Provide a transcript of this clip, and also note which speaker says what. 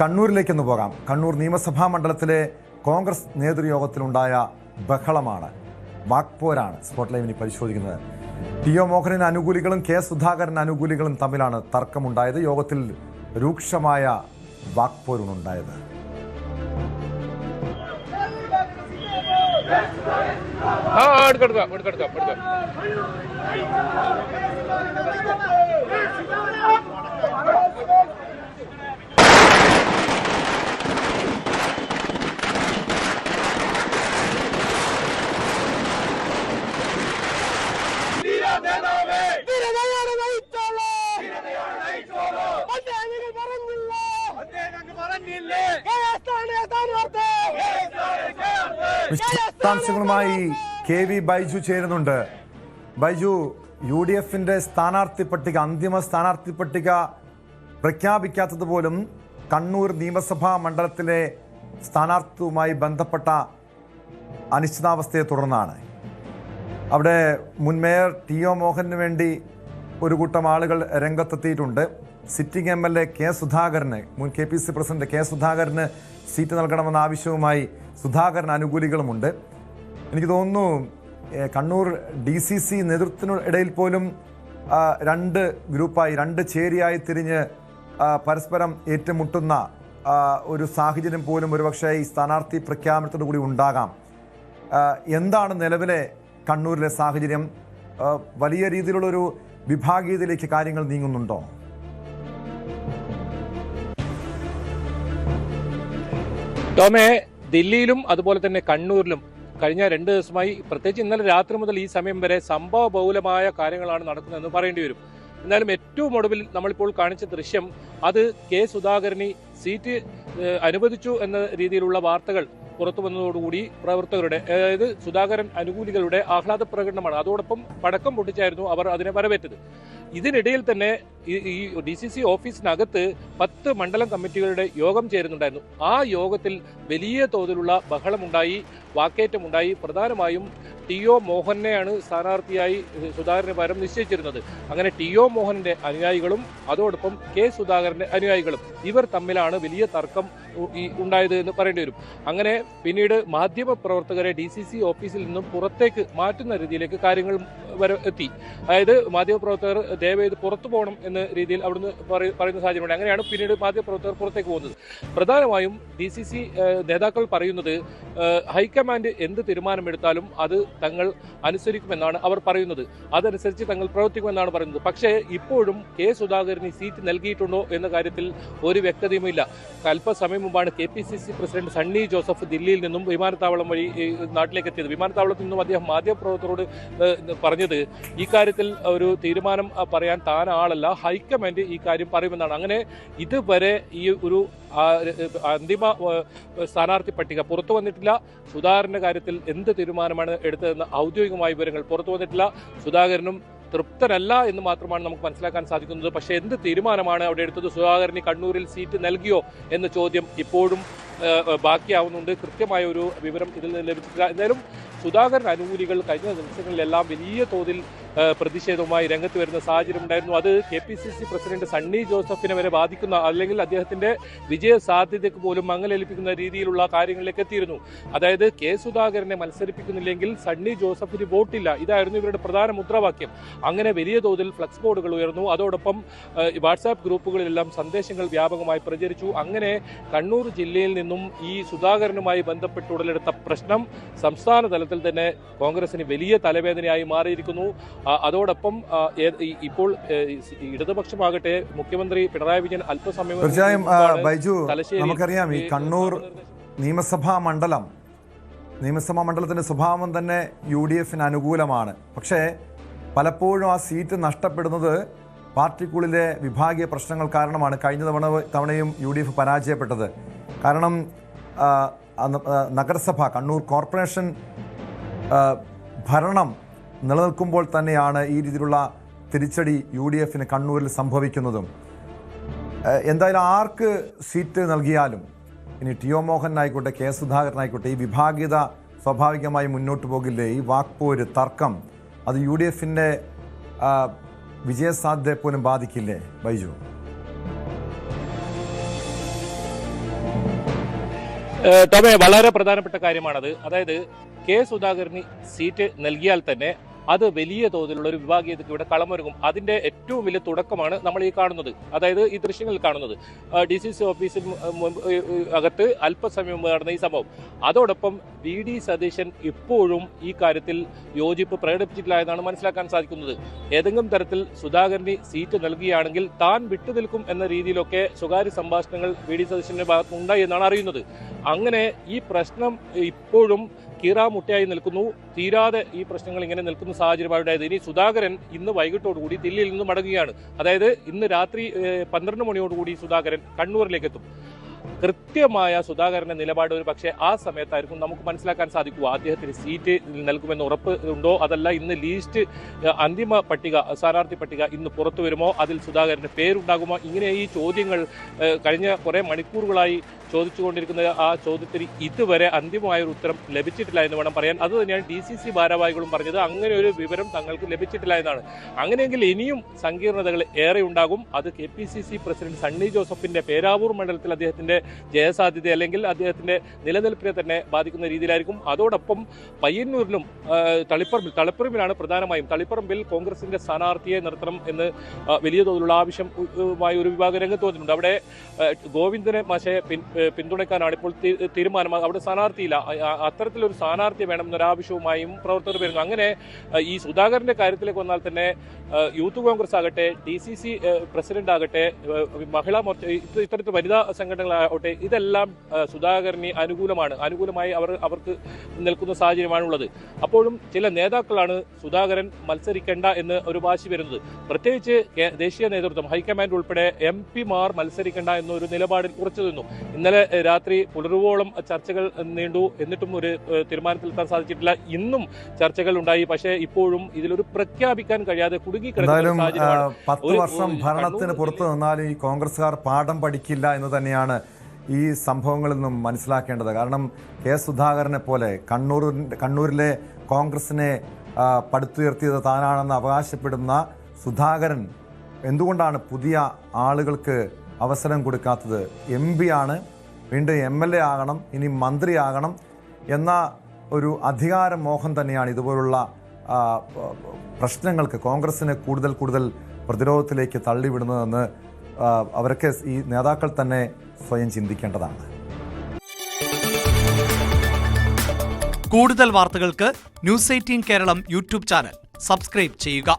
Speaker 1: കണ്ണൂരിലേക്കൊന്ന് പോകാം. കണ്ണൂർ നിയമസഭാ മണ്ഡലത്തിലെ കോൺഗ്രസ് നേതൃയോഗത്തിലുണ്ടായ ബഹളമാണ്, വാക്പോരാണ് സ്പോട്ട് ലൈവിനി പരിശോധിക്കുന്നത്. ടി.ഒ. മോഹനന് അനുകൂലികളും കെ സുധാകരൻ അനുകൂലികളും തമ്മിലാണ് തർക്കമുണ്ടായത്. യോഗത്തിൽ രൂക്ഷമായ വാക്പോരുണ്ടായത്. വിശദാംശങ്ങളുമായി KV ബൈജു ചേരുന്നുണ്ട്. ബൈജു, UDFന്റെ സ്ഥാനാർത്ഥി പട്ടിക, അന്തിമ സ്ഥാനാർത്ഥി പട്ടിക പ്രഖ്യാപിക്കാത്തത് പോലും കണ്ണൂർ നിയമസഭാ മണ്ഡലത്തിലെ സ്ഥാനാർത്ഥിയുമായി ബന്ധപ്പെട്ട അനിശ്ചിതാവസ്ഥയെ തുടർന്നാണ്. അവിടെ മുൻ മേയർ ടി.ഒ. മോഹനന് വേണ്ടി ഒരു കൂട്ടം ആളുകൾ രംഗത്തെത്തിയിട്ടുണ്ട്. സിറ്റിംഗ് MLA കെ സുധാകരന്, മുൻ KPC പ്രസിഡന്റ് കെ സുധാകരന് സീറ്റ് നൽകണമെന്ന ആവശ്യവുമായി സുധാകരൻ അനുകൂലികളുമുണ്ട്. എനിക്ക് തോന്നുന്നു കണ്ണൂർ DCC നേതൃത്വത്തിനിടയിൽ പോലും രണ്ട് ഗ്രൂപ്പായി, രണ്ട് ചേരിയായി തിരിഞ്ഞ് പരസ്പരം ഏറ്റുമുട്ടുന്ന ഒരു സാഹചര്യം പോലും ഒരുപക്ഷെ ഈ സ്ഥാനാർത്ഥി പ്രഖ്യാപനത്തോടു കൂടി ഉണ്ടാകാം. എന്താണ് നിലവിലെ കണ്ണൂരിലെ സാഹചര്യം? വലിയ രീതിയിലുള്ളൊരു വിഭാഗീയതയിലേക്ക് കാര്യങ്ങൾ നീങ്ങുന്നുണ്ടോ?
Speaker 2: ടോമേ, ദില്ലിയിലും അതുപോലെ തന്നെ കണ്ണൂരിലും കഴിഞ്ഞ 2 ദിവസമായി, പ്രത്യേകിച്ച് ഇന്നലെ രാത്രി മുതൽ ഈ സമയം വരെ സംഭവ ബഹുലമായ കാര്യങ്ങളാണ് നടക്കുന്നതെന്ന് പറയേണ്ടി വരും. എന്നാലും ഏറ്റവും ഒടുവിൽ നമ്മളിപ്പോൾ കാണിച്ച ദൃശ്യം, അത് കെ സുധാകരന് സീറ്റ് അനുവദിച്ചു എന്ന രീതിയിലുള്ള വാർത്തകൾ പുറത്തു വന്നതോടുകൂടി പ്രവർത്തകരുടെ, അതായത് സുധാകരൻ അനുകൂലികളുടെ ആഹ്ലാദ പ്രകടനമാണ്. അതോടൊപ്പം പടക്കം പൊട്ടിച്ചായിരുന്നു അവർ അതിനെ വരവേറ്റത്. ഇതിനിടയിൽ തന്നെ ഈ DCC ഓഫീസിനകത്ത് 10 മണ്ഡലം കമ്മിറ്റികളുടെ യോഗം ചേരുന്നുണ്ടായിരുന്നു. ആ യോഗത്തിൽ വലിയ തോതിലുള്ള ബഹളമുണ്ടായി, വാക്കേറ്റമുണ്ടായി. പ്രധാനമായും ടി.ഒ. മോഹനെയാണ് സ്ഥാനാർത്ഥിയായി സുധാകരന് പകരം നിശ്ചയിച്ചിരുന്നത്. അങ്ങനെ ടി.ഒ. മോഹനന്റെ അനുയായികളും അതോടൊപ്പം കെ സുധാകരന്റെ അനുയായികളും, ഇവർ തമ്മിലാണ് വലിയ തർക്കം ഉണ്ടായത് എന്ന് പറയേണ്ടി വരും. അങ്ങനെ പിന്നീട് മാധ്യമ പ്രവർത്തകരെ DCC ഓഫീസിൽ നിന്നും പുറത്തേക്ക് മാറ്റുന്ന രീതിയിലേക്ക് കാര്യങ്ങൾ വരെ എത്തി. അതായത് മാധ്യമപ്രവർത്തകർ ദയവേത് പുറത്തു പോകണം എന്ന രീതിയിൽ അവിടുന്ന് പറയുന്ന സാഹചര്യമുണ്ട്. അങ്ങനെയാണ് പിന്നീട് മാധ്യമപ്രവർത്തകർ പുറത്തേക്ക് പോകുന്നത്. പ്രധാനമായും DCC നേതാക്കൾ പറയുന്നത്, ഹൈക്കമാൻഡ് എന്ത് തീരുമാനമെടുത്താലും അത് തങ്ങൾ അനുസരിക്കുമെന്നാണ് അവർ പറയുന്നത്. അതനുസരിച്ച് തങ്ങൾ പ്രവർത്തിക്കുമെന്നാണ് പറയുന്നത്. പക്ഷേ ഇപ്പോഴും കെ സുധാകരന് സീറ്റ് നൽകിയിട്ടുണ്ടോ എന്ന കാര്യത്തിൽ ഒരു വ്യക്തതയുമില്ല. അല്പസമയം മുമ്പാണ് KPCC പ്രസിഡന്റ് സണ്ണി ജോസഫ് ദില്ലിയിൽ നിന്നും വിമാനത്താവളം വഴി നാട്ടിലേക്ക് എത്തിയത്. വിമാനത്താവളത്തിൽ നിന്നും അദ്ദേഹം മാധ്യമപ്രവർത്തകരോട് പറഞ്ഞത്, ഈ കാര്യത്തിൽ ഒരു തീരുമാനം പറയാൻ താൻ ആളല്ല, ഹൈക്കമാൻഡ് ഈ കാര്യം പറയുമെന്നാണ്. അങ്ങനെ ഇതുവരെ ഈ ഒരു അന്തിമ സ്ഥാനാർത്ഥി പട്ടിക പുറത്തു വന്നിട്ടില്ല. സുധാകരന്റെ കാര്യത്തിൽ എന്ത് തീരുമാനമാണ് എടുത്തതെന്ന് ഔദ്യോഗികമായ വിവരങ്ങൾ പുറത്തു വന്നിട്ടില്ല. സുധാകരനും തൃപ്തരല്ല എന്ന് മാത്രമാണ് നമുക്ക് മനസ്സിലാക്കാൻ സാധിക്കുന്നത്. പക്ഷേ എന്ത് തീരുമാനമാണ് അവിടെ എടുത്തത്? സുധാകരന് കണ്ണൂരിൽ സീറ്റ് നൽകിയോ എന്ന ചോദ്യം ഇപ്പോഴും ബാക്കിയാവുന്നുണ്ട്. കൃത്യമായ ഒരു വിവരം ഇതിൽ നിന്ന് ലഭിച്ചിട്ടില്ല. എന്തായാലും സുധാകരൻ അനുകൂലികൾ കഴിഞ്ഞ ദിവസങ്ങളിലെല്ലാം വലിയ തോതിൽ പ്രതിഷേധവുമായി രംഗത്ത് വരുന്ന സാഹചര്യം ഉണ്ടായിരുന്നു. അത് KPCC പ്രസിഡന്റ് സണ്ണി ജോസഫിനെ വരെ ബാധിക്കുന്ന, അല്ലെങ്കിൽ അദ്ദേഹത്തിന്റെ വിജയ സാധ്യതയ്ക്ക് പോലും മങ്ങലേൽപ്പിക്കുന്ന രീതിയിലുള്ള കാര്യങ്ങളിലേക്ക് എത്തിയിരുന്നു. അതായത് കെ സുധാകരനെ മത്സരിപ്പിക്കുന്നില്ലെങ്കിൽ സണ്ണി ജോസഫിന് വോട്ടില്ല, ഇതായിരുന്നു ഇവരുടെ പ്രധാന മുദ്രാവാക്യം. അങ്ങനെ വലിയ തോതിൽ ഫ്ലക്സ് ബോർഡുകൾ ഉയർന്നു. അതോടൊപ്പം വാട്സാപ്പ് ഗ്രൂപ്പുകളിലെല്ലാം സന്ദേശങ്ങൾ വ്യാപകമായി പ്രചരിച്ചു. അങ്ങനെ കണ്ണൂർ ജില്ലയിൽ നിന്നും ഈ സുധാകരനുമായി ബന്ധപ്പെട്ട് ഉടലെടുത്ത പ്രശ്നം സംസ്ഥാന തലത്തിൽ തന്നെ കോൺഗ്രസിന് വലിയ തലവേദനയായി മാറിയിരിക്കുന്നു. അതോടൊപ്പം ഇപ്പോൾ ഇടതുപക്ഷമാകട്ടെ, മുഖ്യമന്ത്രി പിണറായി വിജയൻ അല്പസമയം,
Speaker 1: തീർച്ചയായും ബൈജു, നമുക്കറിയാം ഈ കണ്ണൂർ നിയമസഭാ മണ്ഡലത്തിന്റെ സ്വഭാവം തന്നെ UDFന് അനുകൂലമാണ്. പക്ഷേ പലപ്പോഴും ആ സീറ്റ് നഷ്ടപ്പെടുന്നത് പാർട്ടിക്കുള്ളിലെ വിഭാഗീയ പ്രശ്നങ്ങൾ കാരണമാണ്. കഴിഞ്ഞ തവണയും UDF പരാജയപ്പെട്ടത്. കാരണം നഗരസഭ, കണ്ണൂർ കോർപ്പറേഷൻ ഭരണം നിലനിൽക്കുമ്പോൾ തന്നെയാണ് ഈ രീതിയിലുള്ള തിരിച്ചടി UDFന് കണ്ണൂരിൽ സംഭവിക്കുന്നതും. എന്തായാലും ആർക്ക് സീറ്റ് നൽകിയാലും, ഇനി ടി.ഒ. മോഹനായിക്കോട്ടെ കെ സുധാകരനായിക്കോട്ടെ, ഈ വിഭാഗീയത സ്വാഭാവികമായി മുന്നോട്ട് പോകില്ലേ? ഈ വാക്പോര്, തർക്കം, അത് UDFന്റെ വിജയസാധ്യതയെ പോലും ബാധിക്കില്ലേ ബൈജു?
Speaker 2: ടോമേ, വളരെ പ്രധാനപ്പെട്ട കാര്യമാണത്. അതായത് കെ സുധാകരന് സീറ്റ് നൽകിയാൽ തന്നെ അത് വലിയ തോതിലുള്ള ഒരു വിഭാഗീയതയ്ക്ക് ഇവിടെ കളമൊരുങ്ങും. അതിന്റെ ഏറ്റവും വലിയ തുടക്കമാണ് നമ്മൾ ഈ കാണുന്നത്, അതായത് ഈ ദൃശ്യങ്ങളിൽ കാണുന്നത്. DCC ഓഫീസിന് അകത്ത് അല്പസമയം മുമ്പ് നടന്ന ഈ സംഭവം. അതോടൊപ്പം VD സതീശൻ ഇപ്പോഴും ഈ കാര്യത്തിൽ യോജിപ്പ് പ്രകടിപ്പിച്ചിട്ടില്ല എന്നാണ് മനസ്സിലാക്കാൻ സാധിക്കുന്നത്. ഏതെങ്കിലും തരത്തിൽ സുധാകരന് സീറ്റ് നൽകുകയാണെങ്കിൽ താൻ വിട്ടുനിൽക്കും എന്ന രീതിയിലൊക്കെ സ്വകാര്യ സംഭാഷണങ്ങൾ VD സതീശന്റെ ഭാഗത്തുനിന്നുണ്ടായി എന്നാണ് അറിയുന്നത്. അങ്ങനെ ഈ പ്രശ്നം ഇപ്പോഴും കീറാമുട്ടയായി നിൽക്കുന്നു. തീരാതെ ഈ പ്രശ്നങ്ങൾ ഇങ്ങനെ നിൽക്കുന്ന സാഹചര്യമാണ് ഉണ്ടായത്. ഇനി സുധാകരൻ ഇന്ന് വൈകിട്ടോടുകൂടി ദില്ലിയിൽ നിന്ന് മടങ്ങുകയാണ്. അതായത് ഇന്ന് രാത്രി 12 മണിയോടുകൂടി സുധാകരൻ കണ്ണൂരിലേക്ക് എത്തും. കൃത്യമായ സുധാകരന്റെ നിലപാട് ഒരു പക്ഷേ ആ സമയത്തായിരിക്കും നമുക്ക് മനസ്സിലാക്കാൻ സാധിക്കുക. അദ്ദേഹത്തിന് സീറ്റ് നൽകുമെന്ന് ഉറപ്പ് ഉണ്ടോ, അതല്ല ഇന്ന് ലീസ്റ്റ് അന്തിമ പട്ടിക, സ്ഥാനാർത്ഥി പട്ടിക ഇന്ന് പുറത്തു വരുമോ, അതിൽ സുധാകരന്റെ പേരുണ്ടാകുമോ, ഇങ്ങനെ ഈ ചോദ്യങ്ങൾ കഴിഞ്ഞ കുറെ മണിക്കൂറുകളായി ചോദിച്ചുകൊണ്ടിരിക്കുന്ന ആ ചോദ്യത്തിന് ഇതുവരെ അന്തിമമായ ഒരു ഉത്തരം ലഭിച്ചിട്ടില്ല എന്ന് വേണം പറയാൻ. അത് തന്നെയാണ് DCC ഭാരവാഹികളും പറഞ്ഞത്. അങ്ങനെ ഒരു വിവരം തങ്ങൾക്ക് ലഭിച്ചിട്ടില്ല എന്നാണ്. അങ്ങനെയെങ്കിൽ ഇനിയും സങ്കീർണതകൾ ഏറെ ഉണ്ടാകും. അത് KPCC പ്രസിഡന്റ് സണ്ണി ജോസഫിന്റെ പേരാവൂർ മണ്ഡലത്തിൽ അദ്ദേഹത്തിന്റെ ജയസാധ്യത അല്ലെങ്കിൽ അദ്ദേഹത്തിന്റെ നിലനിൽപ്പിനെ തന്നെ ബാധിക്കുന്ന രീതിയിലായിരിക്കും. അതോടൊപ്പം പയ്യന്നൂരിലും തളിപ്പറമ്പിലാണ് പ്രധാനമായും. തളിപ്പറമ്പിൽ കോൺഗ്രസിന്റെ സ്ഥാനാർത്ഥിയെ നിർത്തണം എന്ന് വലിയ തോതിലുള്ള ആവശ്യമായ ഒരു വിഭാഗം രംഗത്ത് വന്നിട്ടുണ്ട്. അവിടെ ഗോവിന്ദനെ മാഷയെ പിന്തുണയ്ക്കാനാണ് ഇപ്പോൾ തീരുമാനം. അവിടെ സ്ഥാനാർത്ഥിയില്ല. അത്തരത്തിലൊരു സ്ഥാനാർത്ഥി വേണമെന്നൊരാവശ്യവുമായും പ്രവർത്തകർ വരുന്നു. അങ്ങനെ ഈ സുധാകരന്റെ കാര്യത്തിലേക്ക് വന്നാൽ തന്നെ യൂത്ത് കോൺഗ്രസ് ആകട്ടെ, DCC പ്രസിഡന്റ് ആകട്ടെ, മഹിളാ മോർച്ച, ഇത്തരത്തിൽ വനിതാ സംഘടനകളാകട്ടെ, ഇതെല്ലാം സുധാകരന് അനുകൂലമായി അവർക്ക് നിൽക്കുന്ന സാഹചര്യമാണുള്ളത്. അപ്പോഴും ചില നേതാക്കളാണ് സുധാകരൻ മത്സരിക്കേണ്ട എന്ന് ഒരു വാശി വരുന്നത്. പ്രത്യേകിച്ച് ദേശീയ നേതൃത്വം, ഹൈക്കമാൻഡ് ഉൾപ്പെടെ MP-മാർ മത്സരിക്കേണ്ട എന്നൊരു നിലപാടിൽ ഉറച്ചു നിന്നു. ഇന്നലെ രാത്രി പുലരുവോളം ചർച്ചകൾ നീണ്ടു. എന്നിട്ടും ഒരു തീരുമാനത്തിലെത്താൻ സാധിച്ചിട്ടില്ല. ഇന്നും ചർച്ചകൾ ഉണ്ടായി. പക്ഷേ ഇപ്പോഴും ഇതിലൊരു പ്രഖ്യാപിക്കാൻ കഴിയാതെ കുടുങ്ങിക്കിടക്കുന്ന സാഹചര്യമാണ്.
Speaker 1: 10 വർഷം ഭരണത്തിന് പുറത്തു നിന്നാലും ഈ കോൺഗ്രസ്സുകാർ പാഠം പഠിക്കില്ല എന്ന് തന്നെയാണ് ഈ സംഭവങ്ങളിൽ നിന്നും മനസ്സിലാക്കേണ്ടത്. കാരണം കെ സുധാകരനെ പോലെ കണ്ണൂരിലെ കോൺഗ്രസിനെ പടുത്തുയർത്തിയത് താനാണെന്ന് അവകാശപ്പെടുന്ന സുധാകരൻ എന്തുകൊണ്ടാണ് പുതിയ ആളുകൾക്ക് അവസരം കൊടുക്കാത്തത്? MP ആണ്, വീണ്ടും MLA ആകണം, ഇനി മന്ത്രിയാകണം എന്ന ഒരു അധികാര മോഹം തന്നെയാണ് ഇതുപോലുള്ള പ്രശ്നങ്ങൾക്ക് കോൺഗ്രസിനെ കൂടുതൽ പ്രതിരോധത്തിലേക്ക് തള്ളിവിടുന്നതെന്ന് അവരൊക്കെ ഈ നേതാക്കൾ തന്നെ സ്വയം ചിന്തിക്കേണ്ടതാണ്.
Speaker 3: കൂടുതൽ വാർത്തകൾക്ക് News 18 Keralam YouTube channel subscribe ചെയ്യുക.